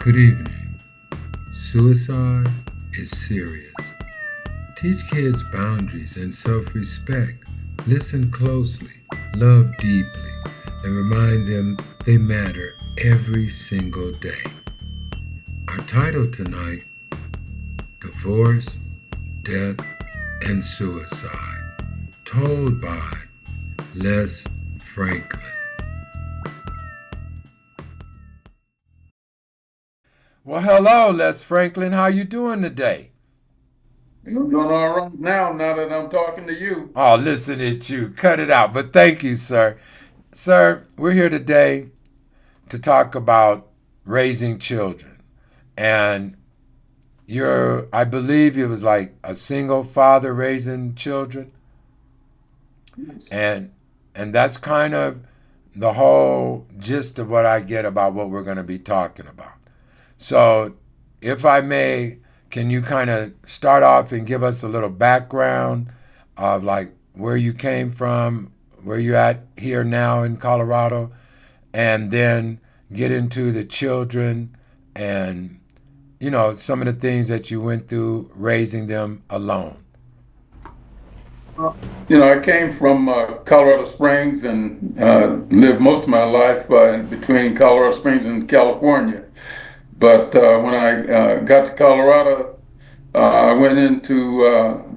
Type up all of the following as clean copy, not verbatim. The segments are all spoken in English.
Good evening. Suicide is serious. Teach kids boundaries and self-respect. Listen closely, love deeply, and remind them they matter every single day. Our title tonight, Divorce, Death, and Suicide, told by Les Franklin. Well, hello, Les Franklin. How you doing today? I'm doing all right now that I'm talking to you. Oh, listen at you. Cut it out. But thank you, sir. Sir, we're here today to talk about raising children. And I believe it was like a single father raising children. Yes. And and that's kind of the whole gist of what I get about what we're going to be talking about. So, if I may, can you kind of start off and give us a little background of like where you came from, where you're at here now in Colorado, and then get into the children and, some of the things that you went through raising them alone? Uh, I came from Colorado Springs and lived most of my life between Colorado Springs and California. But when I got to Colorado, I went into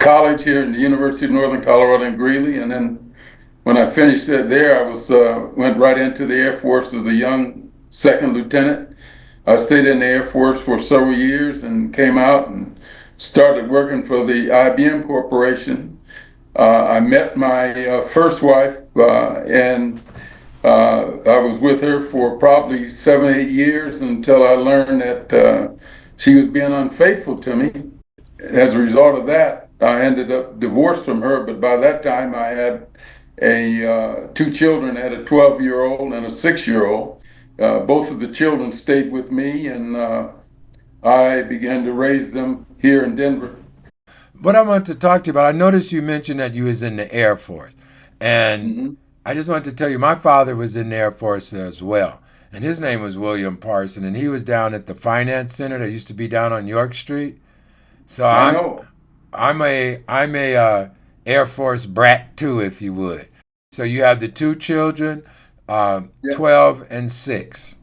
college here in the University of Northern Colorado in Greeley, and then when I finished it there, I was went right into the Air Force as a young second lieutenant. I stayed in the Air Force for several years and came out and started working for the IBM Corporation. I met my first wife, and I was with her for probably 7, 8 years until I learned that she was being unfaithful to me. As a result of that, I ended up divorced from her. But by that time, I had two children. I had a 12-year-old and a 6-year-old. Both of the children stayed with me, and I began to raise them here in Denver. What I want to talk to you about, I noticed you mentioned that you was in the Air Force. And Hmm. I just wanted to tell you, my father was in the Air Force as well. And his name was William Parson, and he was down at the Finance Center that used to be down on York Street. So I I'm know. I'm a Air Force brat too, if you would. So you have the two children, Yes. 12 and 6.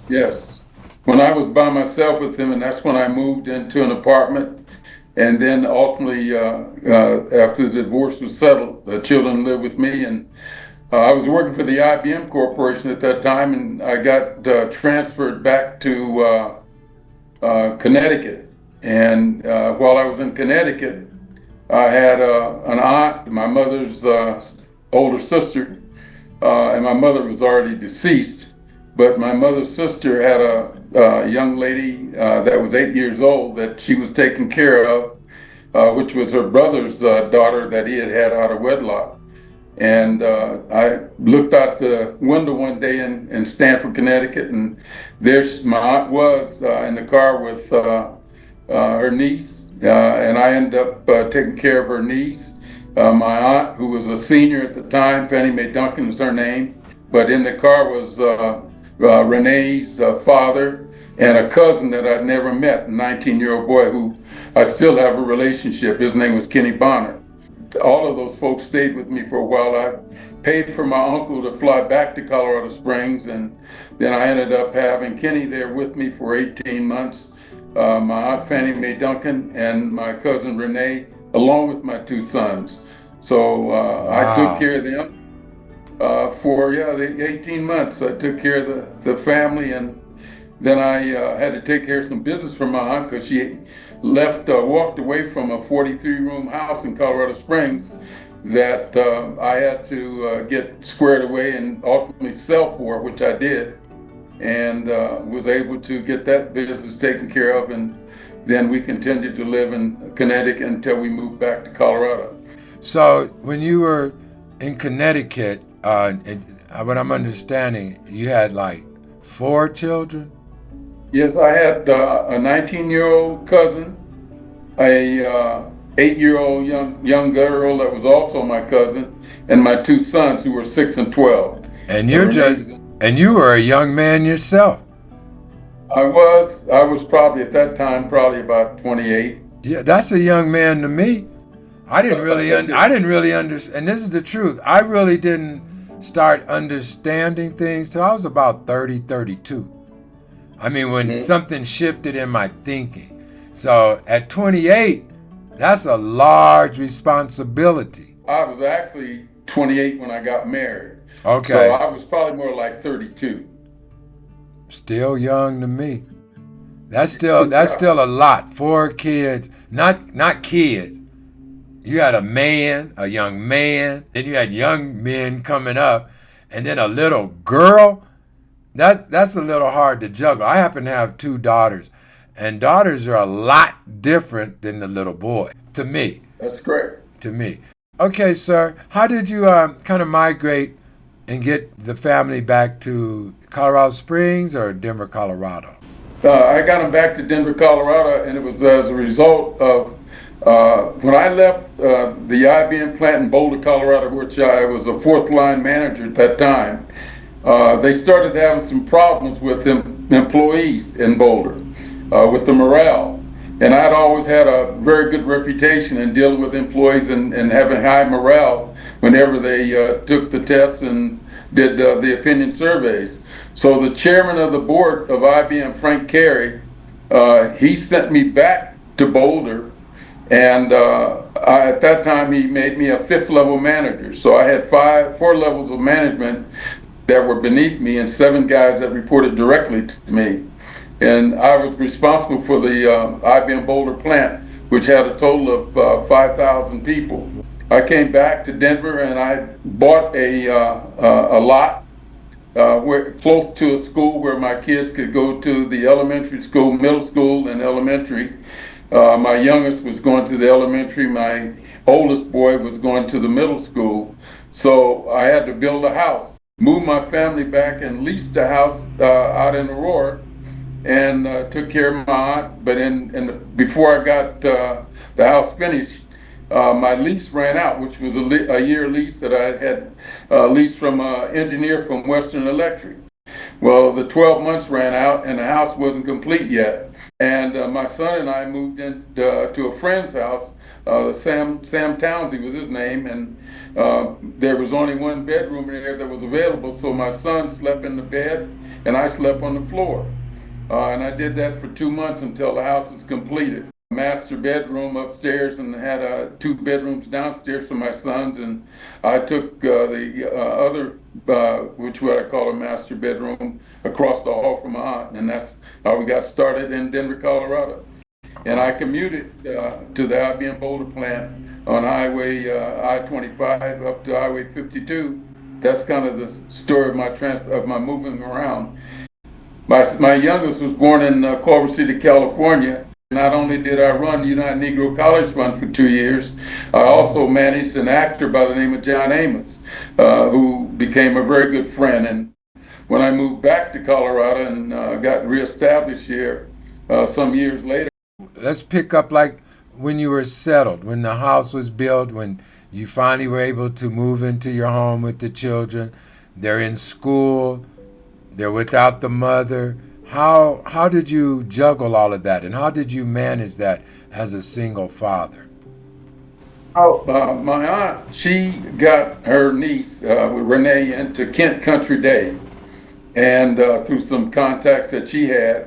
Yes. When I was by myself with him, and that's when I moved into an apartment. And then ultimately, after the divorce was settled, the children lived with me. And I was working for the IBM Corporation at that time, and I got transferred back to Connecticut. And while I was in Connecticut, I had an aunt, my mother's older sister, and my mother was already deceased. But my mother's sister had a young lady that was 8 years old that she was taking care of, which was her brother's daughter that he had had out of wedlock. And I looked out the window one day in Stamford, Connecticut, and there my aunt was in the car with her niece, and I ended up taking care of her niece. My aunt, who was a senior at the time, Fannie Mae Duncan was her name, but in the car was Renee's father and a cousin that I'd never met, a 19-year-old boy who I still have a relationship. His name was Kenny Bonner. All of those folks stayed with me for a while. I paid for my uncle to fly back to Colorado Springs, and then I ended up having Kenny there with me for 18 months. My aunt Fannie Mae Duncan and my cousin Renee, along with my two sons. So I took Wow. care of them for the 18 months. I took care of the family, and then I had to take care of some business for my aunt because she walked away from a 43-room house in Colorado Springs that I had to get squared away and ultimately sell for, which I did, and was able to get that business taken care of. And then we continued to live in Connecticut until we moved back to Colorado. So when you were in Connecticut, what I'm understanding, you had like 4 children. Yes, I had a 19-year-old cousin, a 8-year-old young girl that was also my cousin, and my two sons who were 6 and 12. and you're Renee just was and you were a young man yourself. I was probably at that time probably about 28. Yeah, that's a young man to me. I didn't really understand, and this is the truth. I really didn't start understanding things till I was about 30, 32. I mean, when Mhm. something shifted in my thinking. So at 28, that's a large responsibility. I was actually 28 when I got married, so Okay, I was probably more like 32. still young to me. That's still a lot. Four kids, not kids. You had a man, a young man, then you had young men coming up, and then a little girl. That's a little hard to juggle. I happen to have two daughters, and daughters are a lot different than the little boy. To me, That's great. to me. Okay, sir. How did you kind of migrate and get the family back to Colorado Springs or Denver, Colorado? I got him back to Denver, Colorado, and it was as a result of when I left the IBM plant in Boulder, Colorado, which I was a fourth line manager at that time. They started having some problems with employees in Boulder, with the morale. And I'd always had a very good reputation in dealing with employees and having high morale whenever they took the tests and did the opinion surveys. So the chairman of the board of IBM, Frank Carey, he sent me back to Boulder, and at that time he made me a fifth level manager. So I had four levels of management that were beneath me and seven guys that reported directly to me. And I was responsible for the IBM Boulder plant, which had a total of 5,000 people. I came back to Denver and I bought a lot close to a school where my kids could go to the elementary school, middle school, and elementary. My youngest was going to the elementary. My oldest boy was going to the middle school. So I had to build a house, moved my family back, and leased a house out in Aurora, and took care of my aunt. But before I got the house finished, my lease ran out, which was a year lease that I had leased from an engineer from Western Electric. Well, the 12 months ran out and the house wasn't complete yet. And my son and I moved in to a friend's house. Sam Townsend was his name, and there was only one bedroom in there that was available. So my son slept in the bed, and I slept on the floor. And I did that for 2 months until the house was completed. Master bedroom upstairs, and had two bedrooms downstairs for my sons, and I took the other, which what I call a master bedroom, across the hall from my aunt, and that's how we got started in Denver, Colorado. And I commuted to the IBM Boulder plant on Highway I-25 up to Highway 52. That's kind of the story of my moving around. My youngest was born in Culver City, California. Not only did I run the United Negro College Fund for 2 years, I also managed an actor by the name of John Amos, who became a very good friend. And when I moved back to Colorado and got reestablished here some years later. Let's pick up like when you were settled, when the house was built, when you finally were able to move into your home with the children. They're in school. They're without the mother. How did you juggle all of that, and how did you manage that as a single father? Oh, my aunt, she got her niece, Renee, into Kent Country Day, and through some contacts that she had.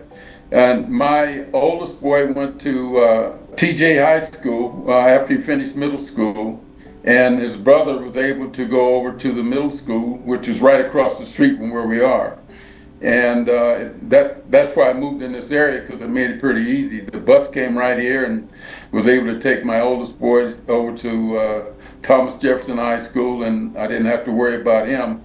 And my oldest boy went to TJ High School after he finished middle school, and his brother was able to go over to the middle school, which is right across the street from where we are. And that's why I moved in this area, because it made it pretty easy. The bus came right here and was able to take my oldest boy over to Thomas Jefferson High School, and I didn't have to worry about him.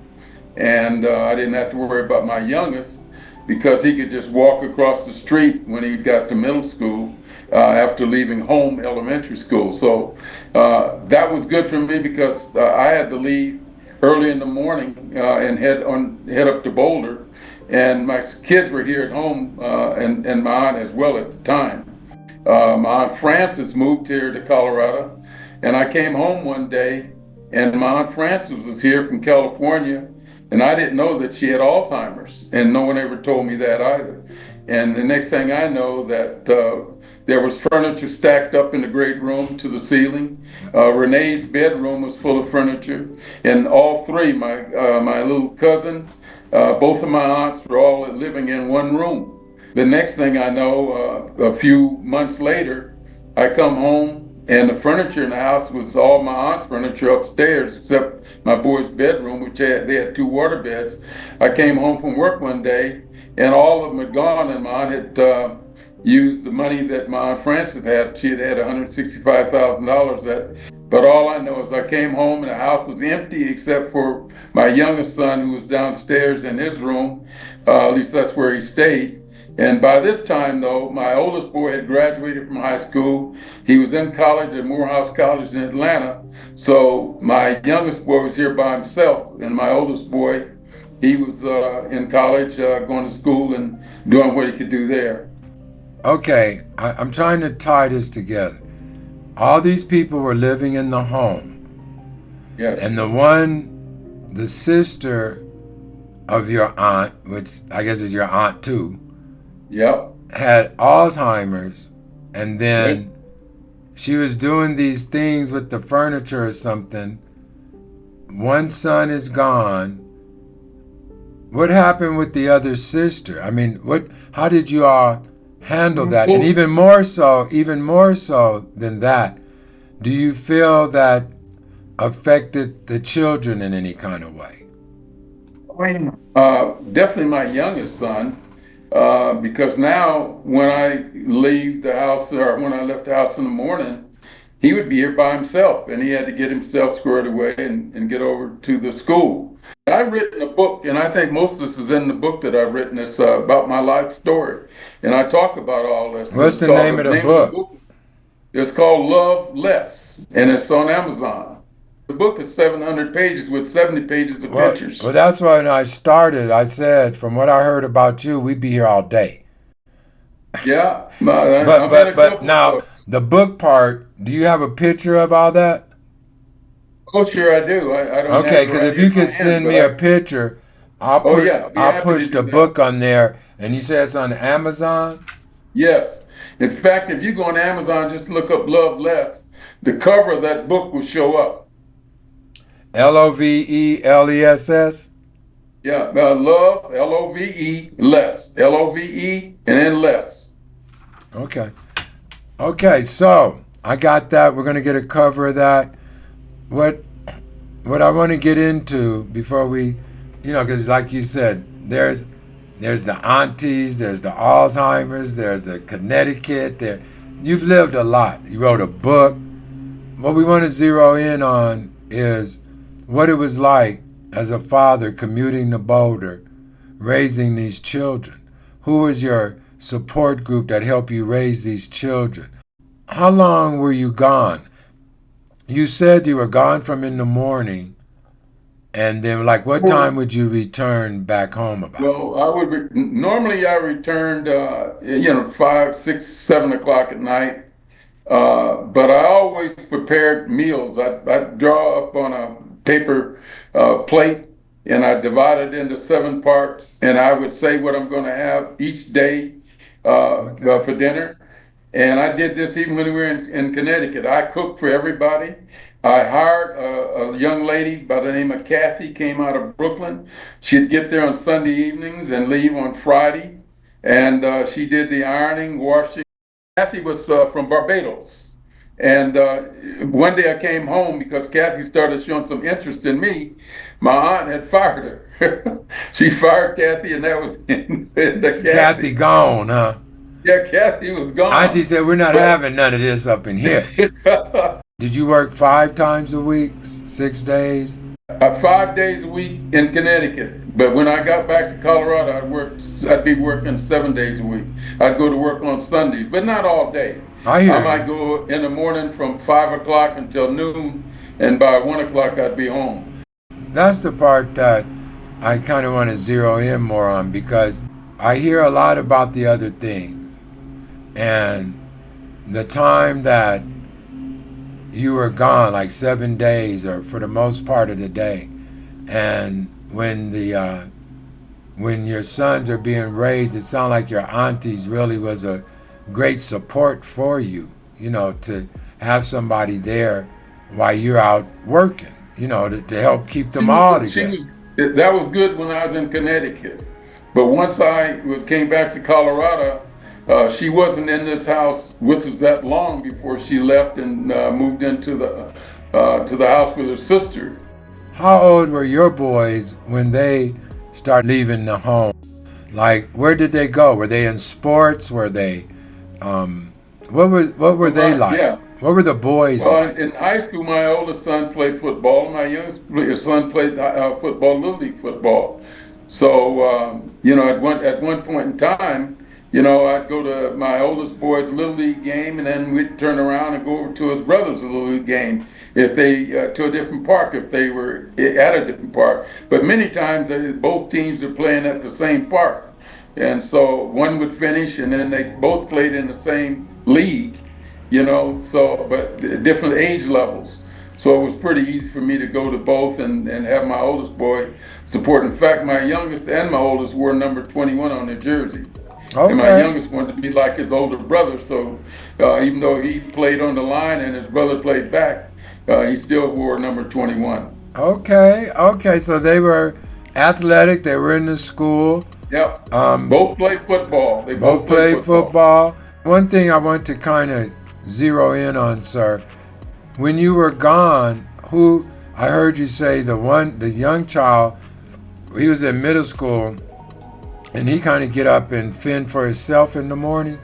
And I didn't have to worry about my youngest, because he could just walk across the street when he got to middle school after leaving home elementary school. So that was good for me, because I had to leave early in the morning and head up to Boulder, and my kids were here at home, and my aunt as well at the time. My aunt Frances moved here to Colorado, and I came home one day, and my aunt Frances was here from California, and I didn't know that she had Alzheimer's, and no one ever told me that either. And the next thing I know, that there was furniture stacked up in the great room to the ceiling. Renee's bedroom was full of furniture, and all three, my little cousin, both of my aunts, were all living in one room. The next thing I know, a few months later, I come home and the furniture in the house was all my aunt's furniture upstairs, except my boys' bedroom, which they had two water beds. I came home from work one day, and all of them had gone, and my aunt had used the money that my aunt Frances had. She had $165,000. That, but all I know is I came home and the house was empty except for my youngest son, who was downstairs in his room. At least that's where he stayed. And by this time, though, my oldest boy had graduated from high school. He was in college at Morehouse College in Atlanta. So my youngest boy was here by himself, and my oldest boy, he was in college, going to school and doing what he could do there. Okay, I'm trying to tie this together. All these people were living in the home, Yes. and the sister of your aunt, which I guess is your aunt too, Yep. had Alzheimer's, and Right. then she was doing these things with the furniture or something. One son is gone. What happened with the other sister? I mean, how did you all handle that? And Well, even more so than that, do you feel that affected the children in any kind of way? definitely my youngest son, because now when I leave the house or when I left the house in the morning, he would be here by himself and he had to get himself squared away and get over to the school. I've written a book, and I think most of this is in the book that I've written. It's about my life story, and I talk about all this. What's It's the called name the of the name of the book? book. It's called Love Less, and it's on Amazon. The book is 700 pages with 70 pages of Well, pictures. that's when I started. I said, from what I heard about you, we'd be here all day. Yeah, But I'm in but a but couple of now books. the book part. Do you have a picture of all that? Oh, sure, I do. I don't have Okay, it because right if here you in my could hand, send but me a I. picture, Oh yeah, I'll be I'll happy to push do the that. book on there. And you say it's on Amazon. Yes. In fact, if you go on Amazon, just look up Love Less, the cover of that book will show up. Lovelless. Yeah, Love, Love, Less, Love, and then Less. Okay. Okay. So I got that. We're gonna get a cover of that. What what I want to get into before we, because like you said, there's the aunties, there's the Alzheimer's, there's the Connecticut. You've lived a lot. You wrote a book. What we want to zero in on is what it was like as a father commuting to Boulder, raising these children. Who was your support group that helped you raise these children? How long were you gone? You said you were gone from in the morning, and then like what time would you return back home about? Well, normally I returned, 5, 6, 7 o'clock at night. But I always prepared meals. I'd draw up on a paper plate and I divide it into 7 parts, and I would say what I'm going to have each day Okay. for dinner. And I did this even when we were in Connecticut. I cooked for everybody. I hired a young lady by the name of Kathy, came out of Brooklyn. She'd get there on Sunday evenings and leave on Friday. And she did the ironing, washing. Kathy was from Barbados. And one day I came home because Kathy started showing some interest in me. My aunt had fired her. She fired Kathy, and that was the It's Kathy Kathy. gone, huh? Yeah, Kathy was Auntie gone. said we're not But having none of this up in here. Did you work 5 times a week, 6 days? 5 days a week in Connecticut. But when I got back to Colorado, I'd be working 7 days a week. I'd go to work on Sundays, but not all day. I I hear you. might go in the morning from 5 o'clock until noon, and by 1 o'clock I'd be home. That's the part that I kind of want to zero in more on because I hear a lot about the other things and the time that you were gone, like 7 days or for the most part of the day, and when when your sons are being raised, it sounds like your aunties really was a great support for you, to have somebody there while you're out working, to help keep them all She together. was that was good when I was in Connecticut, but once I was came back to Colorado, she wasn't in this house, which was that long before she left and moved into the to the house with her sister. How old were your boys when they started leaving the home? Like, where did they go? Were they in sports? Were they, um, what were Well, they like? yeah. What were the boys Well, like? in high school, my oldest son played football. My youngest son played football, little league football. So, at one point in time, I'd go to my oldest boy's little league game, and then we'd turn around and go over to his brother's little league game if they to a different park if they were at a different park. But many times, both teams are playing at the same park, and so one would finish, and then they both played in the same league. So but different age levels. So it was pretty easy for me to go to both and have my oldest boy support. In fact, my youngest and my oldest wore number 21 on their jersey. And my Okay, youngest wanted to be like his older brother. So even though he played on the line and his brother played back, he still wore number 21. okay. So they were athletic. They were in the school. Yep. Um, Both played football. They both both played played football. football. One thing I want to kind of zero in on, sir, when you were gone, who I heard you say the young child, he was in middle school, and he kind of get up and fend for himself in the morning.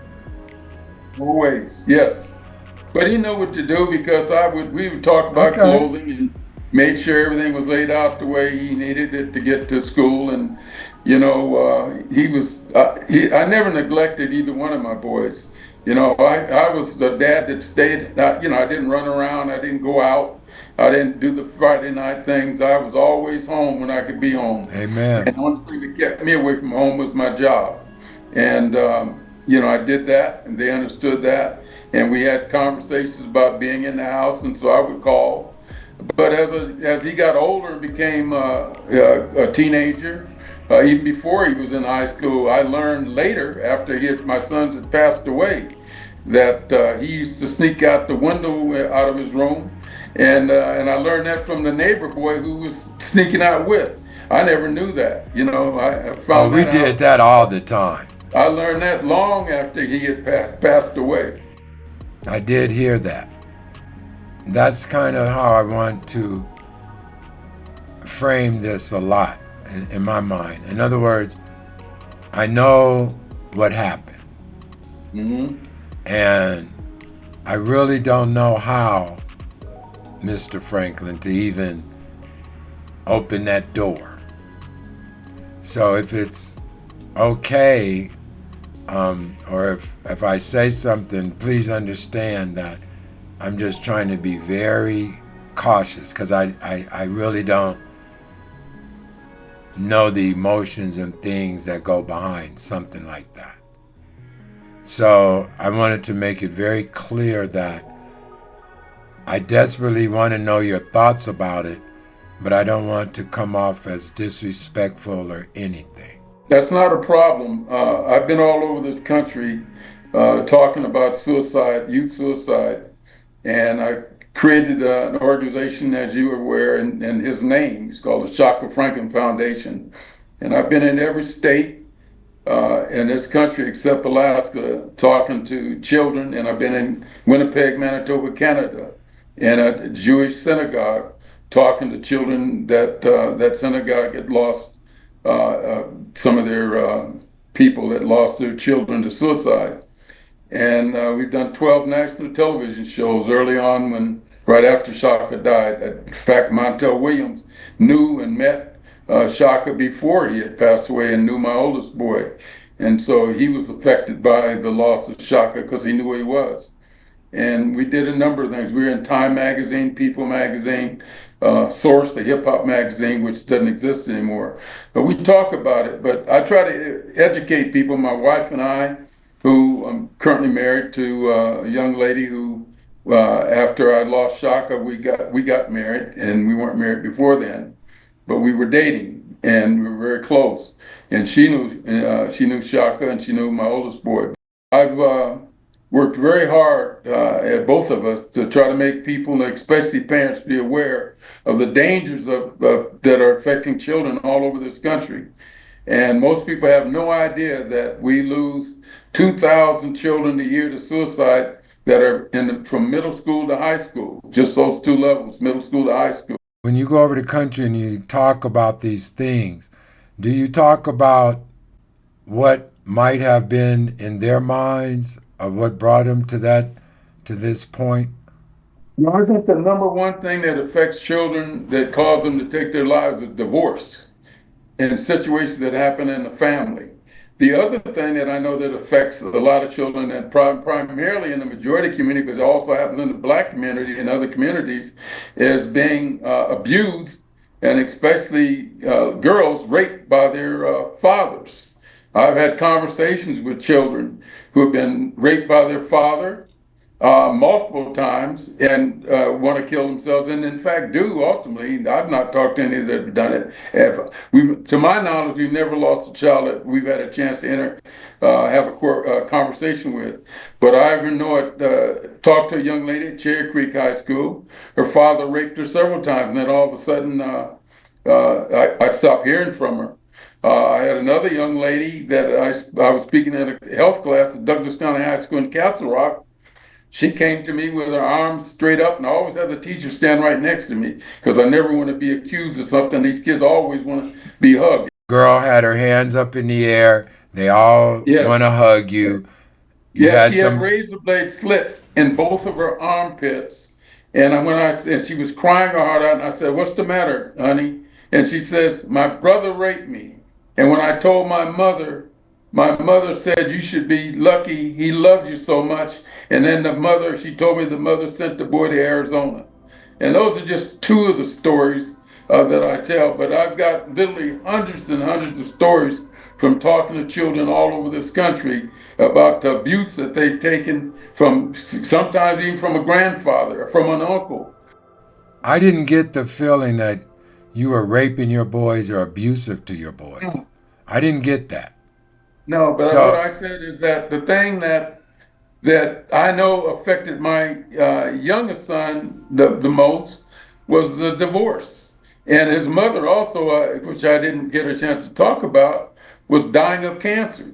Always, yes. But he knew what to do because we would talk about Okay. clothing and made sure everything was laid out the way he needed it to get to school. And I never neglected either one of my boys. I was the dad that stayed. I didn't run around. I didn't go out. I didn't do the Friday night things. I was always home when I could be home. Amen. And the only thing that kept me away from home was my job. And I did that, and they understood that, and we had conversations about being in the house, and so I would call. But as he got older and became a teenager, even before he was in high school, I learned later, after my sons had passed away, that he used to sneak out the window out of his room, and I learned that from the neighbor boy who was sneaking out with. I never knew that. I Oh, found we that did out. that all the time. I learned that long after he had passed away. I did hear that. That's kind of how I want to frame this a lot in my mind. In other words, I know what happened, Hmm. and I really don't know how, Mr. Franklin, to even open that door. So if it's okay, or if I say something, please understand that I'm just trying to be very cautious because I really don't know the emotions and things that go behind something like that. So I wanted to make it very clear that I desperately want to know your thoughts about it, but I don't want to come off as disrespectful or anything. That's not a problem. I've been all over this country talking about suicide, youth suicide, and I created an organization, as you are aware, in his name. It's called the Shaka Franklin Foundation. And I've been in every state in this country except Alaska talking to children. And I've been in Winnipeg, Manitoba, Canada, in a Jewish synagogue talking to children that synagogue had lost some of their people that lost their children to suicide. And we've done 12 national television shows early on right after Shaka died. In fact, Montel Williams knew and met Shaka before he had passed away and knew my oldest boy. And so he was affected by the loss of Shaka because he knew who he was. And we did a number of things. We were in Time Magazine, People Magazine, Source, the hip hop magazine, which doesn't exist anymore. But we talk about it. But I try to educate people. My wife and I, who I'm currently married to a young lady who, after I lost Shaka, we got married, and we weren't married before then, but we were dating. and we were very close. And she knew Shaka, and she knew my oldest boy. I've worked very hard at both of us to try to make people, especially parents, be aware of the dangers that are affecting children all over this country. And most people have no idea that we lose 2,000 children a year to suicide that are from middle school to high school, just those two levels, middle school to high school. When you go over the country and you talk about these things, do you talk about what might have been in their minds of what brought them to this point? I think the number one thing that affects children that cause them to take their lives is divorce and situations that happen in the family. The other thing that I know that affects a lot of children, and primarily in the majority community, but it also happens in the Black community and other communities, is being abused, and especially girls raped by their fathers. I've had conversations with children who have been raped by their father multiple times and want to kill themselves, and in fact do ultimately. I've not talked to any that have done it. To my knowledge, we've never lost a child that we've had a chance to have a conversation with. But I even know it. Talked to a young lady at Cherry Creek High School. Her father raped her several times, and then all of a sudden, I stopped hearing from her. I had another young lady that I was speaking at a health class at Douglas County High School in Castle Rock. She came to me with her arms straight up, and I always have the teacher stand right next to me because I never want to be accused of something. These kids always want to be hugged. Girl had her hands up in the air. They all want to Yes. hug you. You Yeah, had she had some. razor blade slits in both of her armpits. And she was crying her heart out, and I said, "What's the matter, honey?" And she says, "My brother raped me." And when I told my mother said, "You should be lucky he loved you so much." And then she told me the mother sent the boy to Arizona. And those are just two of the stories that I tell. But I've got literally hundreds and hundreds of stories from talking to children all over this country about the abuse that they've taken from sometimes even from a grandfather or from an uncle. I didn't get the feeling that you were raping your boys or abusive to your boys. No, I didn't get that. no, but what So I said is that the thing that I know affected my youngest son the most was the divorce. And his mother also, which I didn't get a chance to talk about, was dying of cancer.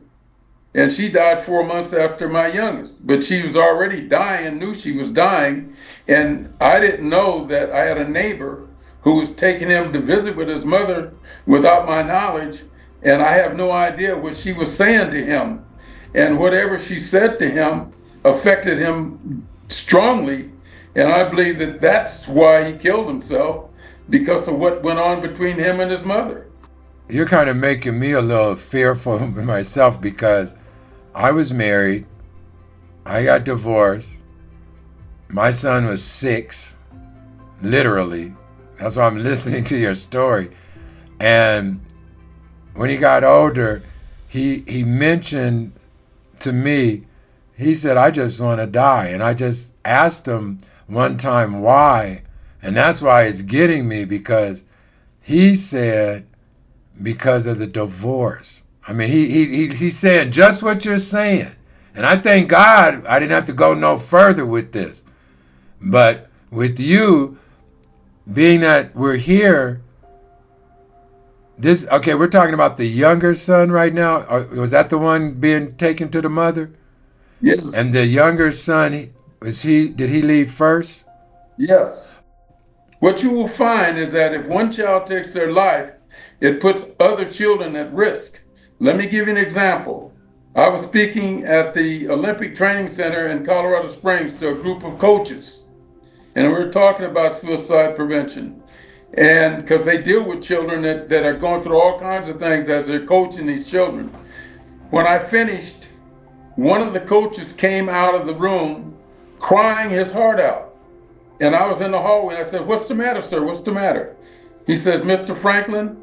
And she died 4 months after my youngest, but she was already dying and knew she was dying. And I didn't know that I had a neighbor who was taking him to visit with his mother without my knowledge. And I have no idea what she was saying to him. And whatever she said to him affected him strongly. And I believe that that's why he killed himself, because of what went on between him and his mother. you're kind of making me a little fearful myself because I was married. I got divorced. My son was 6, literally. That's why I'm listening to your story. And when he got older, he mentioned to me, he said, "I just want to die." And I just asked him one time why. And that's why it's getting me because he said because of the divorce. I mean, he's saying just what you're saying. And I thank God I didn't have to go no further with this. But with you, being that we're here, okay, we're talking about the younger son right now. Was that the one being taken to the mother? And Yes, the younger son, did he leave first? yes. What you will find is that if one child takes their life, it puts other children at risk. Let me give you an example. I was speaking at the Olympic Training Center in Colorado Springs to a group of coaches, and we were talking about suicide prevention. And because they deal with children that are going through all kinds of things as they're coaching these children. When I finished, one of the coaches came out of the room crying his heart out. And I was in the hallway and I said, "What's the matter, sir? What's the matter?" He says, "Mr. Franklin,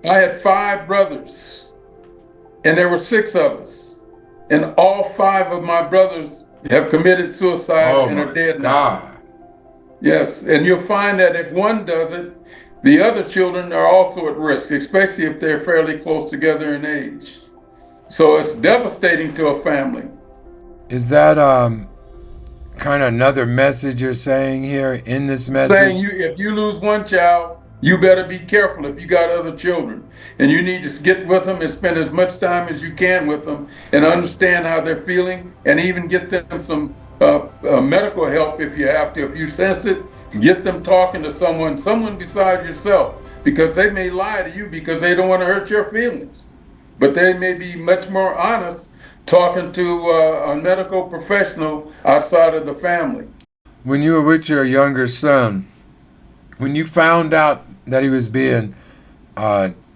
I had 5 brothers and there were 6 of us. And all 5 of my brothers have committed suicide Oh and are my dead now." God. Yes, and you'll find that if one does it, The other children are also at risk, especially if they're fairly close together in age. So it's devastating to a family. Is that kind of another message you're saying here in this message? Saying if you lose one child, you better be careful if you got other children. And you need to get with them and spend as much time as you can with them and understand how they're feeling and even get them some medical help if you have to. If you sense it, get them talking to someone besides yourself, because they may lie to you because they don't want to hurt your feelings. But they may be much more honest talking to a medical professional outside of the family. When you were with your younger son, when you found out that he was being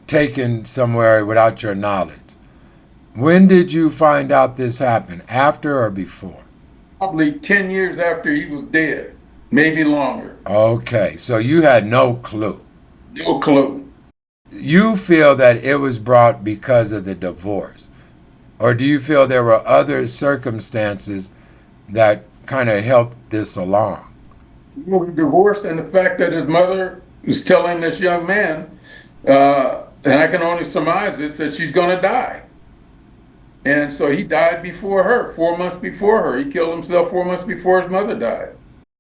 taken somewhere without your knowledge, when did you find out this happened? After or before? Probably 10 years after he was dead, maybe longer. Okay, so you had no clue. No clue. You feel that it was brought because of the divorce? Or do you feel there were other circumstances that kind of helped this along? The divorce and the fact that his mother was telling this young man, and I can only surmise this, that she's going to die. And so he died before her, 4 months before her. He killed himself 4 months before his mother died.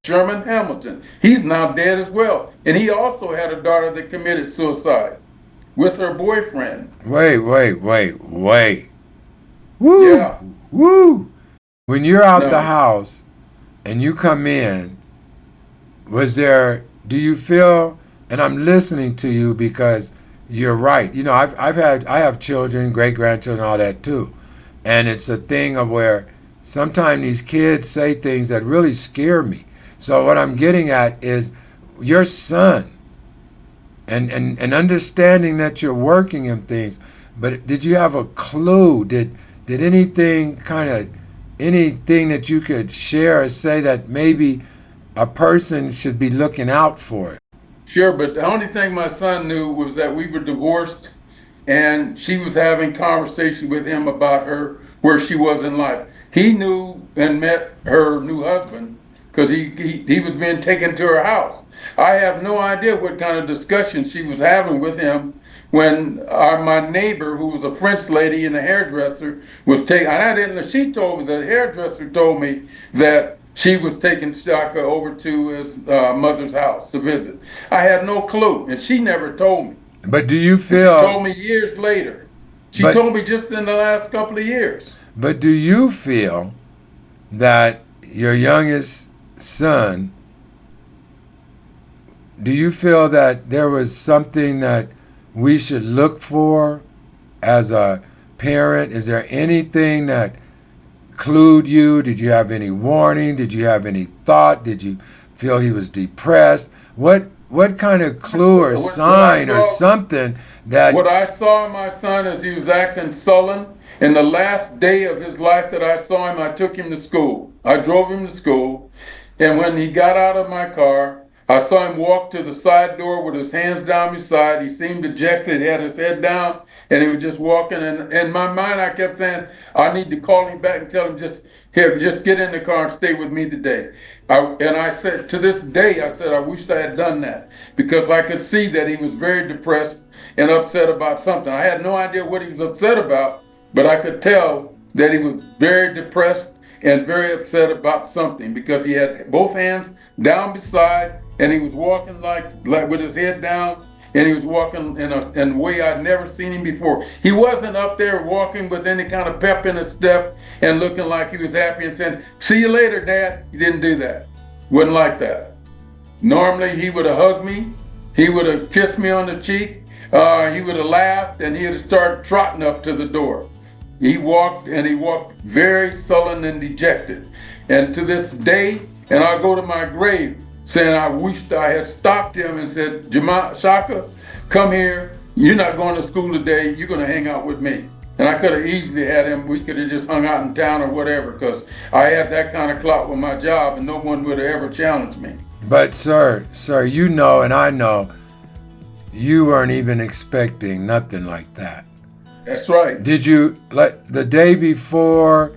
Sherman Hamilton, he's now dead as well. And he also had a daughter that committed suicide with her boyfriend. Wait. Woo! Yeah. Woo! When you're out No. the house and you come in, do you feel, and I'm listening to you because you're right. You know, I have children, great grandchildren, all that too. And it's a thing of where sometimes these kids say things that really scare me. So what I'm getting at is your son and understanding that you're working in things, but did you have a clue? Did anything that you could share or say that maybe a person should be looking out for it? Sure, but the only thing my son knew was that we were divorced and she was having conversation with him about her, where she was in life. He knew and met her new husband because he was being taken to her house. I have no idea what kind of discussion she was having with him when my neighbor, who was a French lady and a hairdresser, was taking. And I didn't know. She told me, the hairdresser told me that she was taking Shaka over to his mother's house to visit. I had no clue, and she never told me. But do you She feel? told me years later. She But told me just in the last couple of years. but do you feel that your youngest son? Do you feel that there was something that we should look for as a parent? Is there anything that clued you? Did you have any warning? Did you have any thought? Did you feel he was depressed? What kind of clue or sign or something that? What I saw in my son is he was acting sullen. In the last day of his life that I saw him, I took him to school. I drove him to school. And when he got out of my car, I saw him walk to the side door with his hands down his side. He seemed dejected, he had his head down, and he was just walking. And in my mind, I kept saying, I need to call him back and tell him, just get in the car and stay with me today. And I said, to this day, I said, I wish I had done that, because I could see that he was very depressed and upset about something. I had no idea what he was upset about, but I could tell that he was very depressed and very upset about something, because he had both hands down beside, and he was walking like with his head down, and he was walking in a way I'd never seen him before. He wasn't up there walking with any kind of pep in his step and looking like he was happy and saying, "See you later, Dad." He didn't do that. Wasn't like that. Normally he would have hugged me, he would have kissed me on the cheek, he would have laughed, and he would have started trotting up to the door. He walked very sullen and dejected. And to this day, and I'll go to my grave saying I wished I had stopped him and said, Shaka, come here. You're not going to school today. You're going to hang out with me. And I could have easily had him. We could have just hung out in town or whatever, because I had that kind of clout with my job, and no one would have ever challenged me. But sir, you know, and I know, you weren't even expecting nothing like that. That's right. Did you, like the day before,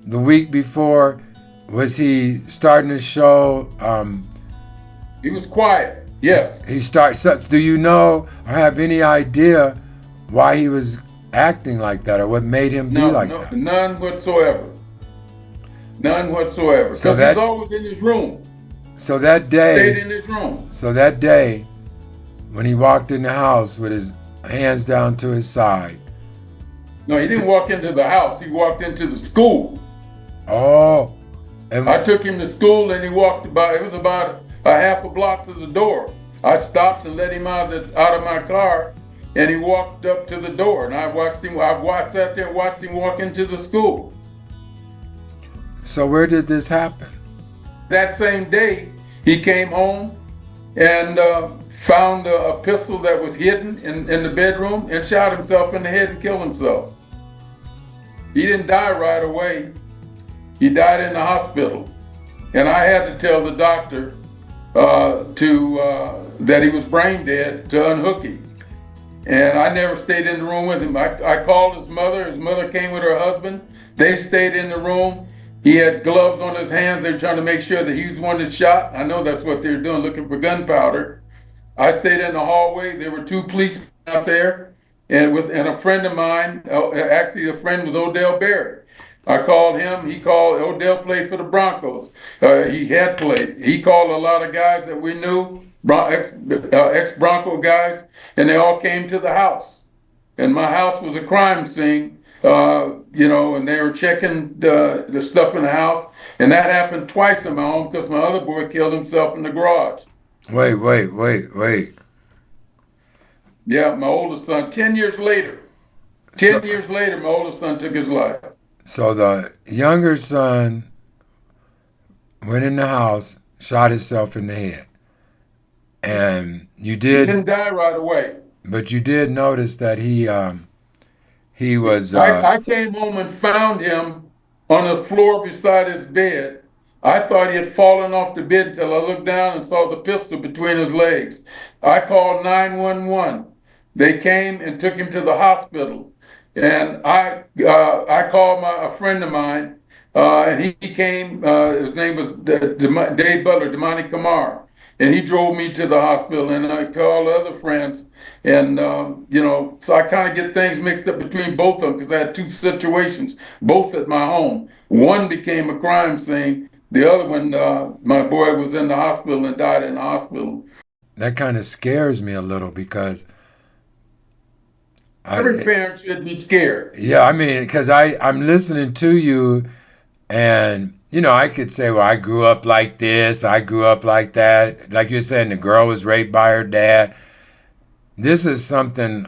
the week before, was he starting to show? He was quiet. Yes. He starts. Do you know or have any idea why he was acting like that, or what made him be No, like no, that? none whatsoever. None whatsoever. So Because he was that always in his room. so that Stayed day, in his room. so that day when he walked in the house with his hands down to his side. No, he didn't walk into the house. He walked into the school. Oh, I and took him to school and he walked about, it was about a half a block to the door. I stopped and let him out of my car and he walked up to the door and sat there and watched him walk into the school. so where did this happen? That same day, he came home and found a pistol that was hidden in the bedroom and shot himself in the head and killed himself. He didn't die right away. He died in the hospital. And I had to tell the doctor that he was brain dead to unhook him. And I never stayed in the room with him. I called his mother. His mother came with her husband. They stayed in the room. He had gloves on his hands. They were trying to make sure that he was the one that shot. I know that's what they were doing, looking for gunpowder. I stayed in the hallway. There were two policemen out there, and a friend of mine. Actually, the friend was Odell Berry. I called him. He called. Odell played for the Broncos. He had played. He called a lot of guys that we knew, ex-Bronco guys, and they all came to the house. And my house was a crime scene, and they were checking the stuff in the house. And that happened twice in my home because my other boy killed himself in the garage. Wait. Yeah, my oldest son, 10 years later. 10 So, years later, my oldest son took his life. so the younger son went in the house, shot himself in the head, and He didn't die right away. but you did notice that he was I came home and found him on the floor beside his bed. I thought he had fallen off the bed until I looked down and saw the pistol between his legs. I called 911. They came and took him to the hospital. And I called a friend of mine, and he came. His name was Dave Butler, Damani Kamar, and he drove me to the hospital. And I called other friends, and so I kind of get things mixed up between both of them because I had two situations, both at my home. One became a crime scene. The other one, my boy was in the hospital and died in the hospital. that kind of scares me a little because Every I parent should be scared. yeah, I mean, because I'm listening to you, and I could say, well, I grew up like this, I grew up like that. Like you're saying, the girl was raped by her dad. This is something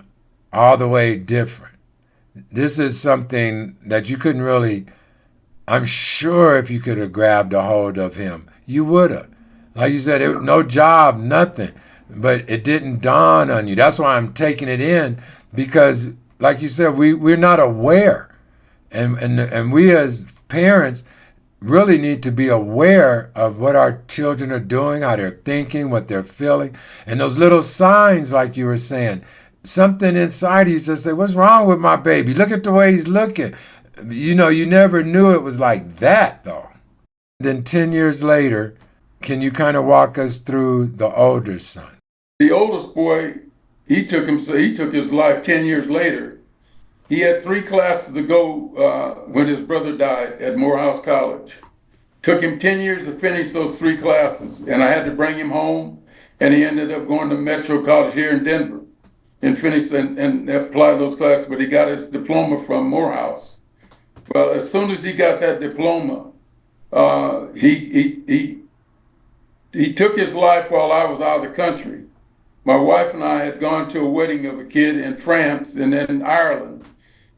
all the way different. This is something that you couldn't really. I'm sure if you could have grabbed a hold of him, you would have. Like you said, no job, nothing. But it didn't dawn on you. That's why I'm taking it in because, like you said, we're not aware, and we as parents really need to be aware of what our children are doing, how they're thinking, what they're feeling, and those little signs, like you were saying. Something inside you just say, "What's wrong with my baby? Look at the way he's looking." You never knew it was like that, though. Then 10 years later, can you kind of walk us through the older son? The oldest boy, he took his life 10 years later. He had three classes to go when his brother died at Morehouse College. Took him 10 years to finish those three classes, and I had to bring him home, and he ended up going to Metro College here in Denver and finished and apply those classes, but he got his diploma from Morehouse. Well, as soon as he got that diploma, uh, he, he, he took his life while I was out of the country. My wife and I had gone to a wedding of a kid in France and then in Ireland.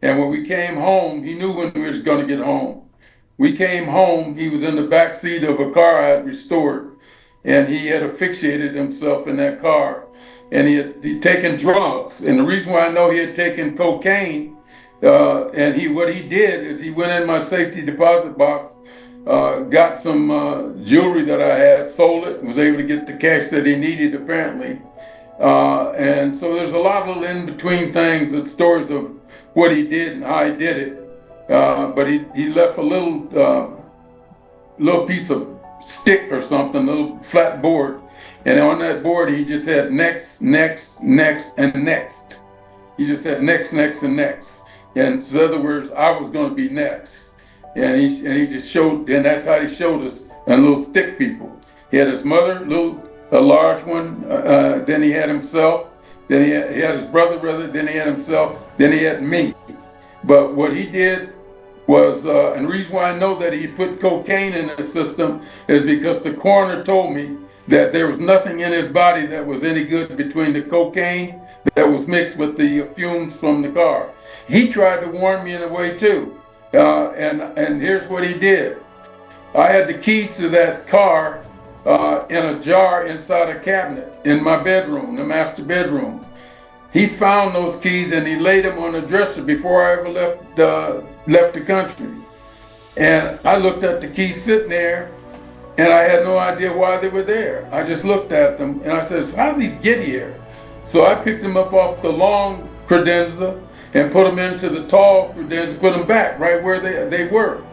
And when we came home, he knew when we was going to get home. We came home, he was in the back seat of a car I had restored, and he had asphyxiated himself in that car. And he'd taken drugs. And the reason why I know he had taken cocaine, and what he did is he went in my safety deposit box, got some jewelry that I had, sold it, was able to get the cash that he needed apparently. And so there's a lot of in between things and stories of what he did and how he did it. But he left a little piece of stick or something, a little flat board, And on that board, he just had next, next, next, and next. He just said next, next, and next. And in other words, I was going to be next. And he just showed, and that's how he showed us and little stick people. He had his mother, a large one. Then he had himself. Then he had his brother. Then he had himself. Then he had me. But what he did was, and the reason why I know that he put cocaine in the system is because the coroner told me that there was nothing in his body that was any good between the cocaine that was mixed with the fumes from the car. He tried to warn me in a way too. And here's what he did. I had the keys to that car in a jar inside a cabinet in my bedroom, the master bedroom. He found those keys and he laid them on the dresser before I ever left the country. And I looked at the keys sitting there, and I had no idea why they were there. I just looked at them and I said, how did these get here? So I picked them up off the long credenza and put them into the tall credenza, put them back right where they were.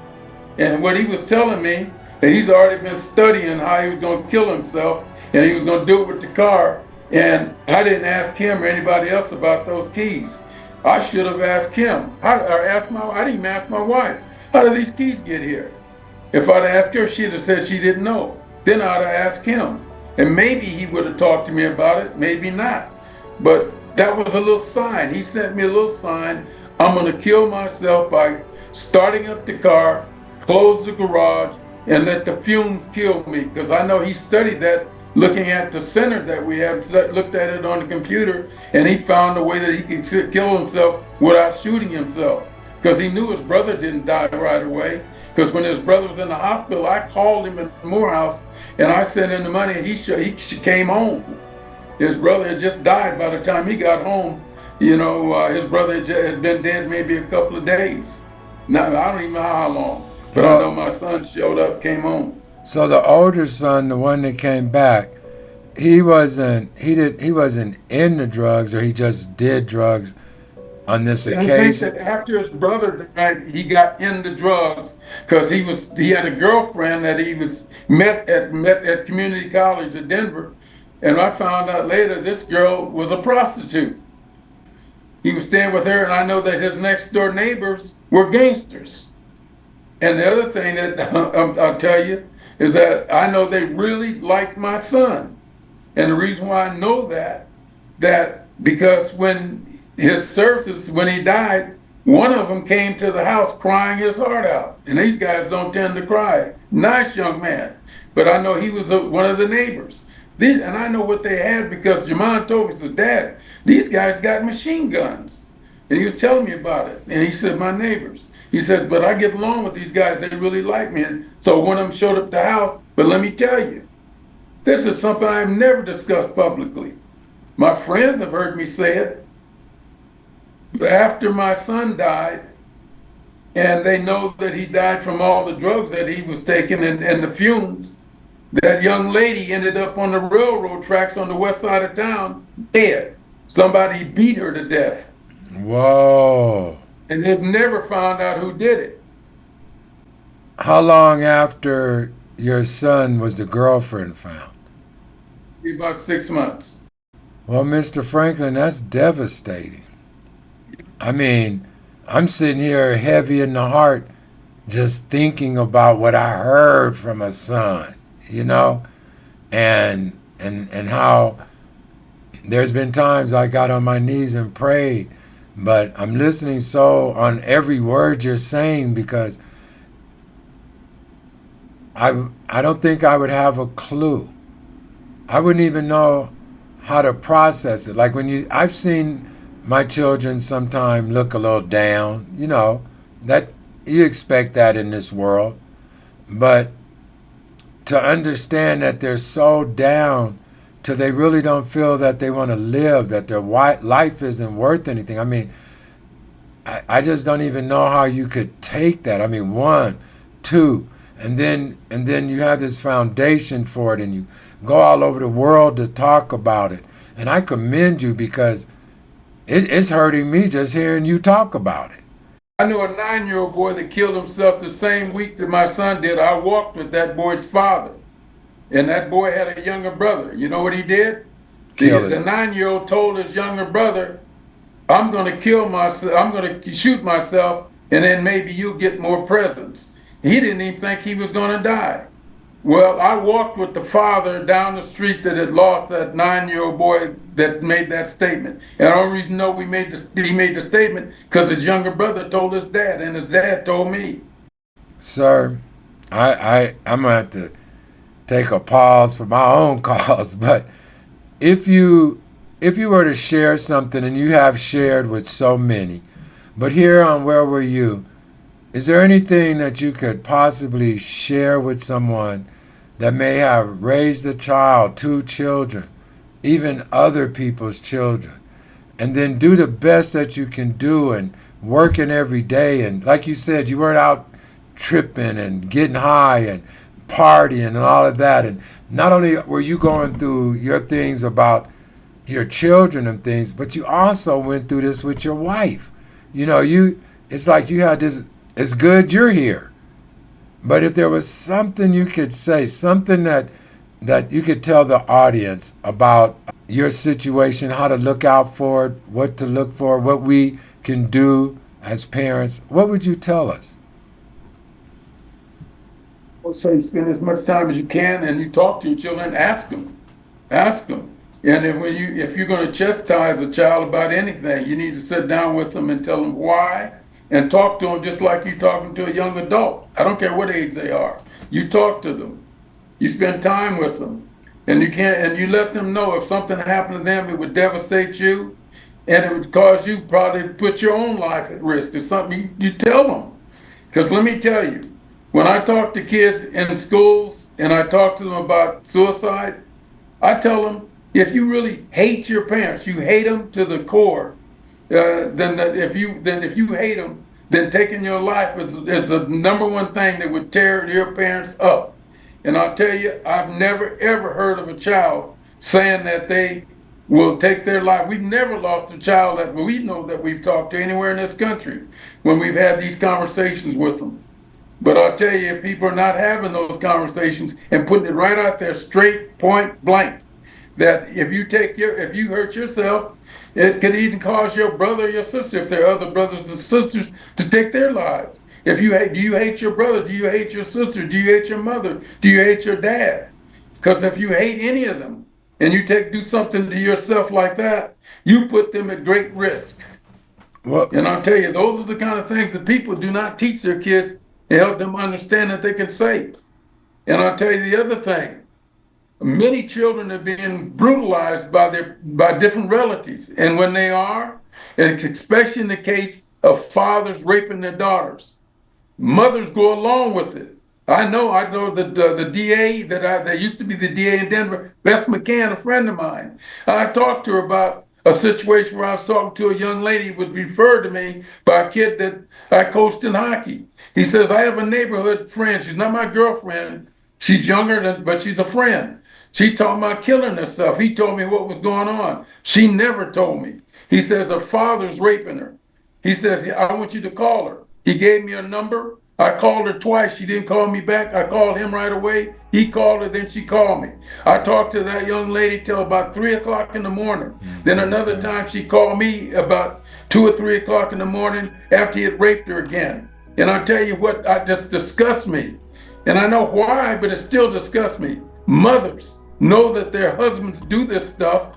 And what he was telling me, that he's already been studying how he was going to kill himself, and he was going to do it with the car. And I didn't ask him or anybody else about those keys. I should have asked him. I didn't even ask my wife, how did these keys get here? If I'd asked her, she'd have said she didn't know. Then I'd have asked him. And maybe he would have talked to me about it, maybe not. But that was a little sign. He sent me a little sign. I'm going to kill myself by starting up the car, close the garage, and let the fumes kill me. Because I know he studied that looking at the center that we have, looked at it on the computer, and he found a way that he could kill himself without shooting himself. Because he knew his brother didn't die right away. Because when his brother was in the hospital, I called him in Morehouse, and I sent him the money, and he came home. His brother had just died by the time he got home. You know, his brother had been dead maybe a couple of days. Now, I don't even know how long, but I know my son showed up, came home. So the older son, the one that came back, he wasn't in the drugs, or he just did drugs on this occasion. I think that after his brother died, he got into drugs because he had a girlfriend that he met at community college at Denver, and I found out later this girl was a prostitute. He was staying with her, and I know that his next door neighbors were gangsters. And the other thing that I'll tell you is that I know they really liked my son. And the reason why I know that because when his services, when he died, one of them came to the house crying his heart out. And these guys don't tend to cry. Nice young man. But I know he was one of the neighbors. And I know what they had because Jamon told me, he said, Dad, these guys got machine guns. And he was telling me about it. And he said, my neighbors. He said, but I get along with these guys. They really like me. And so one of them showed up at the house. But let me tell you, this is something I've never discussed publicly. My friends have heard me say it. But after my son died, and they know that he died from all the drugs that he was taking and the fumes, that young lady ended up on the railroad tracks on the west side of town, dead. Somebody beat her to death. Whoa. And they've never found out who did it. How long after your son was the girlfriend found? About 6 months. Well, Mr. Franklin, that's devastating. I mean, I'm sitting here heavy in the heart just thinking about what I heard from a son, you know, and how there's been times I got on my knees and prayed, but I'm listening so on every word you're saying because I don't think I would have a clue. I wouldn't even know how to process it. Like I've seen my children sometimes look a little down, you know, that you expect that in this world. But to understand that they're so down till they really don't feel that they want to live, that their life isn't worth anything. I mean, I just don't even know how you could take that. I mean, 1, 2, and then you have this foundation for it, and you go all over the world to talk about it. And I commend you because it's hurting me just hearing you talk about it. I knew a 9-year-old boy that killed himself the same week that my son did. I walked with that boy's father. And that boy had a younger brother. You know what he did? Kill The it. 9-year-old told his younger brother, I'm going to kill myself. I'm going to shoot myself, and then maybe you'll get more presents. He didn't even think he was going to die. Well, I walked with the father down the street that had lost that 9-year-old boy that made that statement. And the only reason no, he made the statement because his younger brother told his dad, and his dad told me. Sir, I'm gonna have to take a pause for my own cause, but if you if you were to share something, and you have shared with so many, but here on Where Were You, is there anything that you could possibly share with someone that may have raised a child, two children, even other people's children, and then do the best that you can do and working every day? And like you said, you weren't out tripping and getting high and partying and all of that. And not only were you going through your things about your children and things, but you also went through this with your wife. You it's like you had this. It's good you're here, but if there was something you could say, something that you could tell the audience about your situation, how to look out for it, what to look for, what we can do as parents, what would you tell us? I'll say spend as much time as you can, and you talk to your children, ask them. And if you're going to chastise a child about anything, you need to sit down with them and tell them why, and talk to them just like you're talking to a young adult. I don't care what age they are. You talk to them. You spend time with them, and you let them know if something happened to them, it would devastate you, and it would cause you probably to put your own life at risk. It's something you tell them. Because let me tell you, when I talk to kids in schools and I talk to them about suicide, I tell them, if you really hate your parents, you hate them to the core, if you hate them, then taking your life is the number one thing that would tear your parents up. And I'll tell you, I've never ever heard of a child saying that they will take their life. We've never lost a child that we know that we've talked to anywhere in this country when we've had these conversations with them. But I'll tell you, if people are not having those conversations and putting it right out there, straight, point blank, that if you hurt yourself, it could even cause your brother or your sister, if there are other brothers and sisters, to take their lives. Do you hate your brother? Do you hate your sister? Do you hate your mother? Do you hate your dad? Because if you hate any of them and you do something to yourself like that, you put them at great risk. Well, And I'll tell you, those are the kind of things that people do not teach their kids and help them understand that they can say. And I'll tell you the other thing. Many children are being brutalized by different relatives. And when they are, and it's especially in the case of fathers raping their daughters, mothers go along with it. I know the DA that used to be the DA in Denver, Beth McCann, a friend of mine. I talked to her about a situation where I was talking to a young lady who was referred to me by a kid that I coached in hockey. He says, I have a neighborhood friend. She's not my girlfriend. She's but she's a friend. She talking about killing herself. He told me what was going on. She never told me. He says her father's raping her. He says, I want you to call her. He gave me a number. I called her twice. She didn't call me back. I called him right away. He called her, then she called me. I talked to that young lady till about 3 o'clock in the morning. Then another time she called me about 2 or 3 o'clock in the morning after he had raped her again. And I'll tell you what, I just disgusts me. And I know why, but it still disgusts me. Mothers know that their husbands do this stuff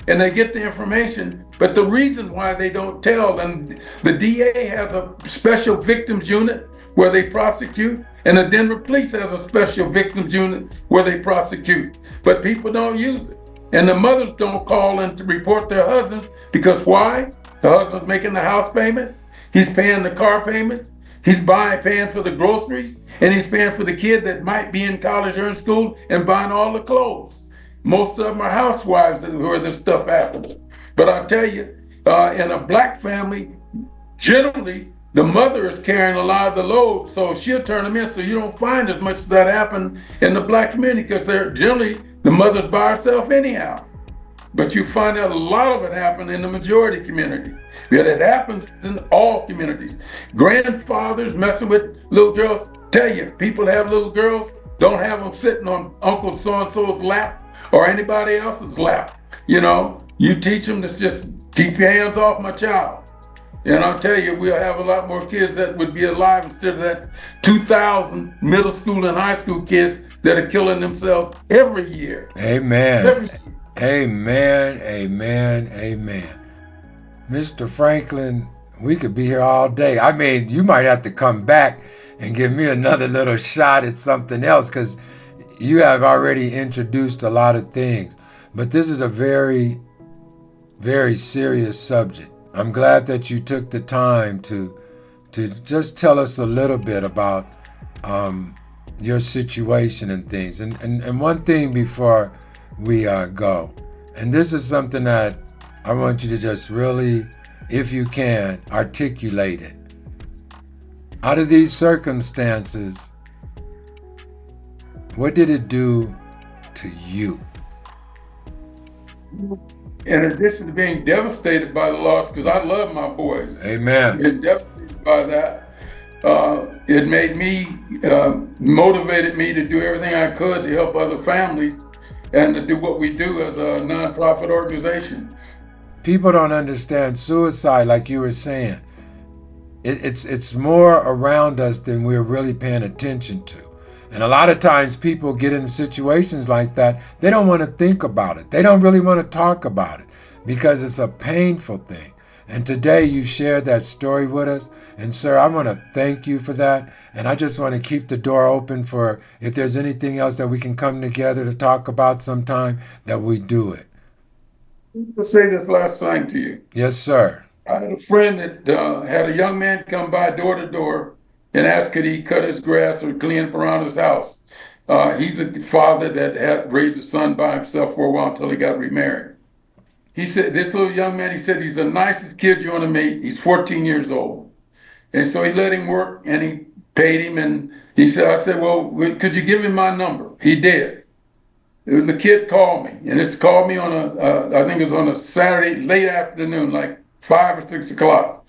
and they get the information, but the reason why they don't tell, and the DA has a special victims unit where they prosecute, and the Denver police has a special victims unit where they prosecute, but people don't use it. And the mothers don't call in to report their husbands because why? The husband's making the house payment, he's paying the car payments, he's paying for the groceries, and he's paying for the kid that might be in college or in school and buying all the clothes. Most of them are housewives where this stuff happens. But I'll tell you, in a black family, generally, the mother is carrying a lot of the load, so she'll turn them in. So you don't find as much of that happen in the black community because they're generally the mother's by herself anyhow. But you find out a lot of it happen in the majority community. Yet it happens in all communities. Grandfathers messing with little girls. Tell you, people have little girls, Don't have them sitting on Uncle so-and-so's lap or anybody else's lap. You teach them to just keep your hands off my child. And I'll tell you, we'll have a lot more kids that would be alive instead of that 2,000 middle school and high school kids that are killing themselves every year. Amen. Amen. Amen. Amen. Mr. Franklin, we could be here all day. I mean, you might have to come back and give me another little shot at something else because you have already introduced a lot of things. But this is a very, very serious subject. I'm glad that you took the time to just tell us a little bit about your situation and things. And one thing before we go, and this is something that I want you to just really, if you can, articulate it. Out of these circumstances, what did it do to you? In addition to being devastated by the loss, because I love my boys. Amen. Being devastated by that, it made me, motivated me to do everything I could to help other families and to do what we do as a nonprofit organization. People don't understand suicide, like you were saying. It's more around us than we're really paying attention to. And a lot of times people get in situations like that, they don't want to think about it. They don't really want to talk about it because it's a painful thing. And today you shared that story with us. And sir, I want to thank you for that. And I just want to keep the door open for if there's anything else that we can come together to talk about sometime, that we do it. I'll say this last thing to you. Yes, sir. I had a friend that had a young man come by door to door and ask could he cut his grass or clean up around his house. He's a father that had raised a son by himself for a while until he got remarried. He said, this little young man, he said, he's the nicest kid you want to meet. He's 14 years old. And so he let him work and he paid him. And I said, well, could you give him my number? He did. The kid called me, and it's called me on I think it was on a Saturday, late afternoon, like 5 or 6 o'clock.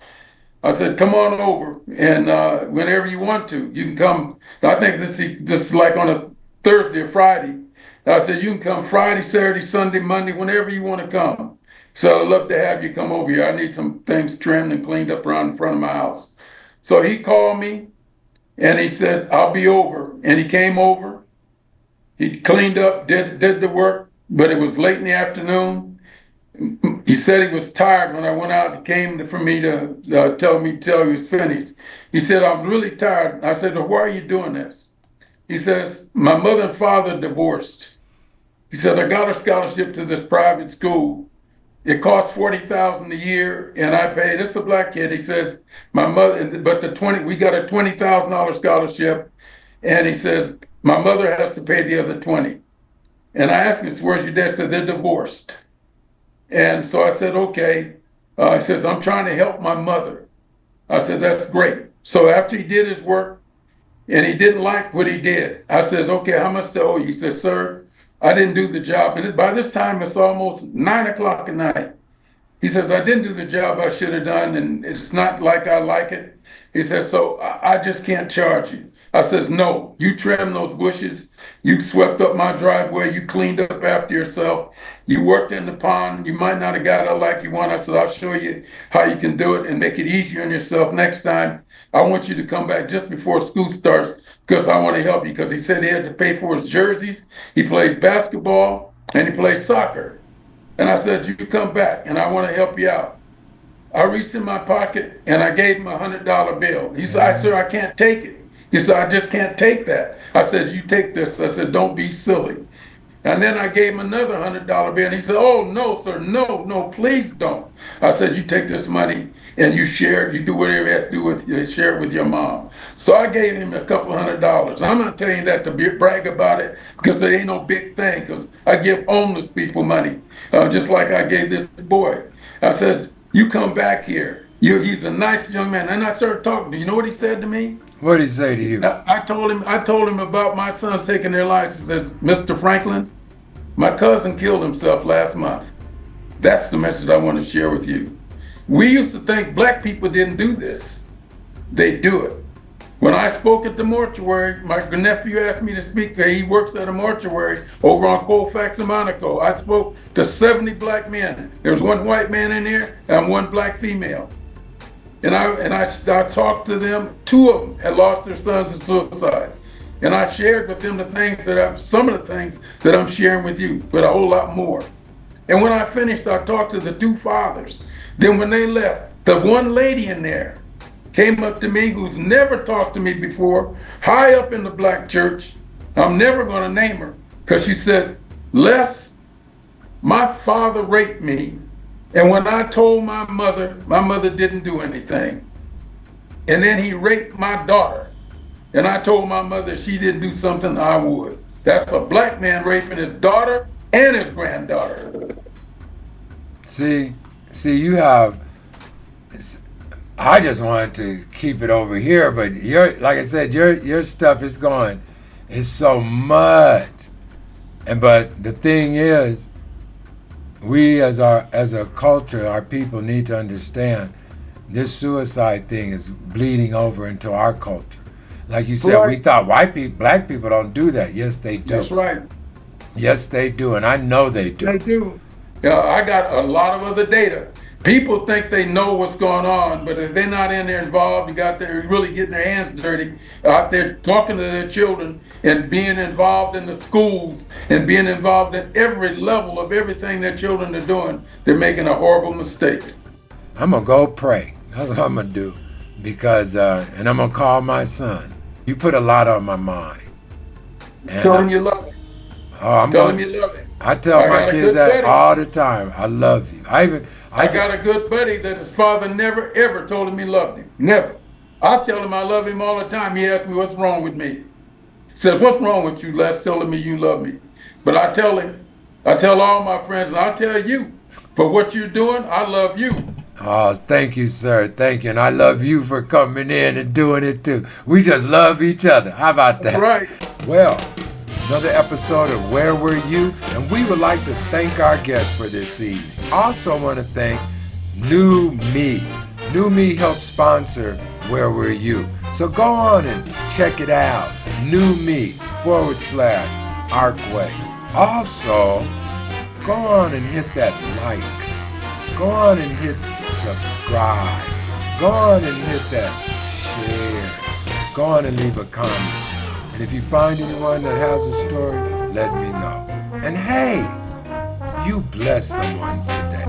I said, come on over, and whenever you want to, you can come. I think this is like on a Thursday or Friday. I said, you can come Friday, Saturday, Sunday, Monday, whenever you want to come. So I'd love to have you come over here. I need some things trimmed and cleaned up around in front of my house. So he called me, and he said, I'll be over. And he came over. He cleaned up, did the work, but it was late in the afternoon. He said he was tired when I went out. He came for me to tell he was finished. He said, I'm really tired. I said, well, why are you doing this? He says, my mother and father divorced. He said, I got a scholarship to this private school. It costs $40,000 a year, and I paid. It's a black kid. He says, my mother, but we got a $20,000 scholarship, and he says, my mother has to pay the other 20. And I asked him, where's your dad? He said, they're divorced. And so I said, okay. He says, I'm trying to help my mother. I said, that's great. So after he did his work and he didn't like what he did, I says, okay, how much do I owe you? He says, sir, I didn't do the job. And by this time, it's almost 9 o'clock at night. He says, I didn't do the job I should have done, and it's not like I like it. He says, so I just can't charge you. I says, no, you trimmed those bushes. You swept up my driveway. You cleaned up after yourself. You worked in the pond. You might not have got it like you want. I said, I'll show you how you can do it and make it easier on yourself next time. I want you to come back just before school starts because I want to help you. Because he said he had to pay for his jerseys. He plays basketball and he plays soccer. And I said, you come back and I want to help you out. I reached in my pocket and I gave him a $100 bill. He said, sir, I can't take it. He said, I just can't take that. I said, you take this. I said, don't be silly. And then I gave him another $100 bill. And he said, oh, no, sir, no, please don't. I said, you take this money and you share it. You do whatever you have to do with you, share it with your mom. So I gave him a couple $100. I'm not telling you that to brag about it because it ain't no big thing because I give homeless people money, just like I gave this boy. I says, you come back here. He's a nice young man. And I started talking to him. You know what he said to me? What did he say to you? I told him about my sons taking their lives. He says, Mr. Franklin, my cousin killed himself last month. That's the message I want to share with you. We used to think black people didn't do this. They do it. When I spoke at the mortuary, my nephew asked me to speak. He works at a mortuary over on Colfax and Monaco. I spoke to 70 black men. There's one white man in there and one black female. And I talked to them. Two of them had lost their sons to suicide. And I shared with them some of the things that I'm sharing with you, but a whole lot more. And when I finished, I talked to the two fathers. Then when they left, the one lady in there came up to me who's never talked to me before, high up in the black church. I'm never going to name her, because she said, Les, my father raped me. And when I told my mother didn't do anything. And then he raped my daughter. And I told my mother she didn't do something, I would. That's a black man raping his daughter and his granddaughter. See, you have. I just wanted to keep it over here, but like I said, your stuff is going. It's so much, but the thing is, we as a culture, our people need to understand this suicide thing is bleeding over into our culture. Like you said, we thought black people don't do that. Yes, they do. That's right. Yes, they do, and I know they do. They do. I got a lot of other data. People think they know what's going on, but if they're not in there involved, they're really getting their hands dirty out there talking to their children and being involved in the schools and being involved at every level of everything their children are doing, they're making a horrible mistake. I'm going to go pray. That's what I'm going to do. Because, and I'm going to call my son. You put a lot on my mind. And tell him you love him. Tell him you love him. I tell my kids that all the time. I love you. I got a good buddy that his father never ever told him he loved him. Never. I tell him I love him all the time. He asks me what's wrong with me. He says, what's wrong with you, Les? Telling me you love me. But I tell all my friends, and I tell you, for what you're doing, I love you. Oh, thank you, sir. Thank you. And I love you for coming in and doing it too. We just love each other. How about that? That's right. Well, another episode of Where Were You? And we would like to thank our guests for this evening. Also want to thank New Me. New Me helps sponsor Where Were You? So go on and check it out. New Me /Arkway. Also, go on and hit that like. Go on and hit subscribe. Go on and hit that share. Go on and leave a comment. And if you find anyone that has a story, let me know. And hey, you bless someone today.